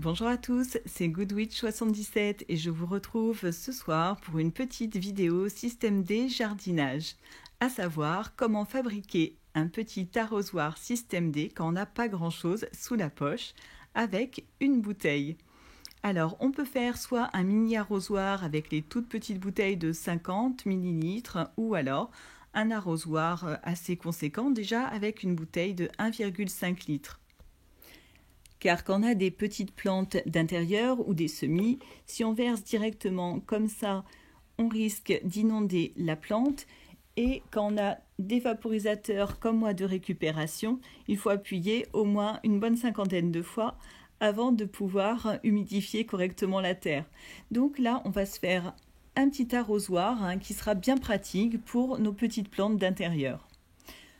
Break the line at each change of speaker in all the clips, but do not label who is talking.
Bonjour à tous, c'est Goodwitch77 et je vous retrouve ce soir pour une petite vidéo système D jardinage, à savoir comment fabriquer un petit arrosoir système D quand on n'a pas grand chose sous la poche avec une bouteille. Alors on peut faire soit un mini arrosoir avec les toutes petites bouteilles de 50 ml ou alors un arrosoir assez conséquent déjà avec une bouteille de 1,5 litre. Car quand on a des petites plantes d'intérieur ou des semis, si on verse directement comme ça, on risque d'inonder la plante. Et quand on a des vaporisateurs comme moi de récupération, il faut appuyer au moins une bonne cinquantaine de fois avant de pouvoir humidifier correctement la terre. Donc là, on va se faire un petit arrosoir qui sera bien pratique pour nos petites plantes d'intérieur.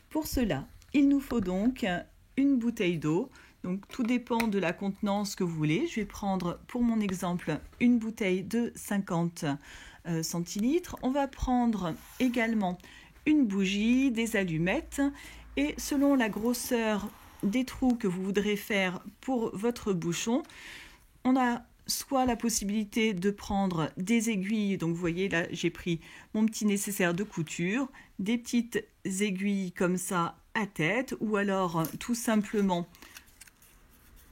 Pour cela, il nous faut donc une bouteille d'eau. Donc tout dépend de la contenance que vous voulez. Je vais prendre pour mon exemple une bouteille de 50 centilitres. On va prendre également une bougie, des allumettes et selon la grosseur des trous que vous voudrez faire pour votre bouchon, on a soit la possibilité de prendre des aiguilles, donc vous voyez là j'ai pris mon petit nécessaire de couture, des petites aiguilles comme ça à tête ou alors tout simplement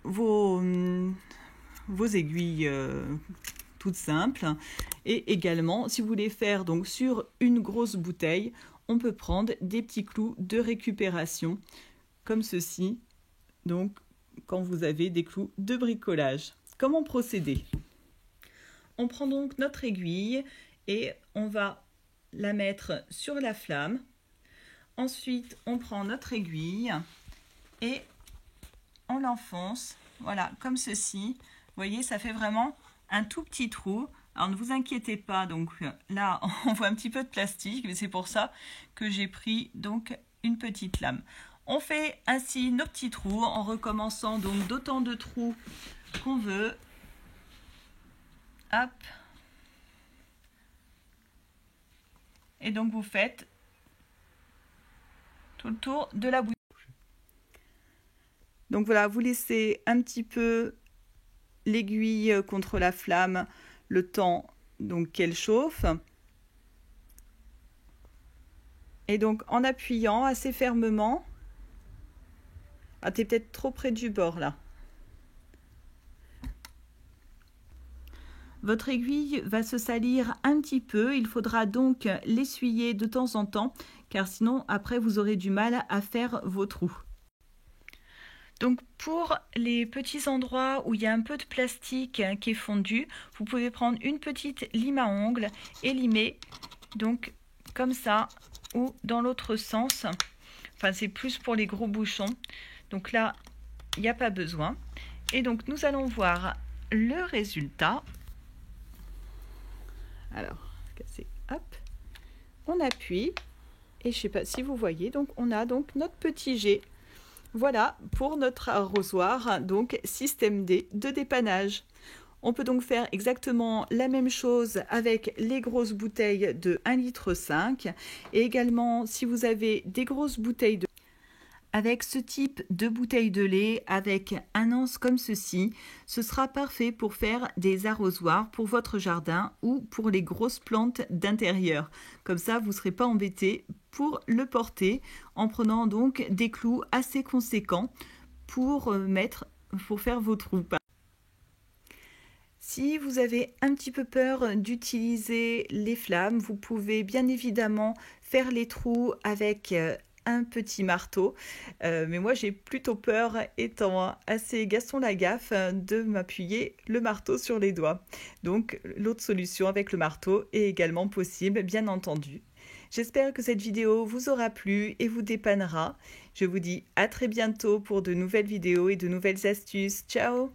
vos aiguilles toutes simples. Et également si vous voulez faire donc sur une grosse bouteille, on peut prendre des petits clous de récupération comme ceci, donc quand vous avez des clous de bricolage. Comment procéder? On prend donc notre aiguille et on va la mettre sur la flamme. Ensuite, on prend notre aiguille et on l'enfonce, voilà, comme ceci. Vous voyez, ça fait vraiment un tout petit trou. Alors ne vous inquiétez pas, donc là, on voit un petit peu de plastique, mais c'est pour ça que j'ai pris donc une petite lame. On fait ainsi nos petits trous en recommençant donc d'autant de trous qu'on veut. Hop. Et donc vous faites tout le tour de la bouteille. Donc voilà, vous laissez un petit peu l'aiguille contre la flamme le temps donc qu'elle chauffe. Et donc en appuyant assez fermement, tu es peut-être trop près du bord là. Votre aiguille va se salir un petit peu, il faudra donc l'essuyer de temps en temps, car sinon après vous aurez du mal à faire vos trous. Donc pour les petits endroits où il y a un peu de plastique qui est fondu, vous pouvez prendre une petite lime à ongles et limer donc comme ça ou dans l'autre sens. Enfin c'est plus pour les gros bouchons. Donc là il n'y a pas besoin. Et donc nous allons voir le résultat. Alors, hop, on appuie et je ne sais pas si vous voyez, donc on a donc notre petit jet. Voilà pour notre arrosoir, donc système D de dépannage. On peut donc faire exactement la même chose avec les grosses bouteilles de 1,5 litre et également si vous avez des grosses bouteilles de avec ce type de bouteille de lait, avec un anse comme ceci, ce sera parfait pour faire des arrosoirs pour votre jardin ou pour les grosses plantes d'intérieur. Comme ça, vous ne serez pas embêté pour le porter en prenant donc des clous assez conséquents pour faire vos trous. Si vous avez un petit peu peur d'utiliser les flammes, vous pouvez bien évidemment faire les trous avec un petit marteau, mais moi j'ai plutôt peur, étant assez Gaston Lagaffe, de m'appuyer le marteau sur les doigts. Donc l'autre solution avec le marteau est également possible, bien entendu. J'espère que cette vidéo vous aura plu et vous dépannera. Je vous dis à très bientôt pour de nouvelles vidéos et de nouvelles astuces. Ciao!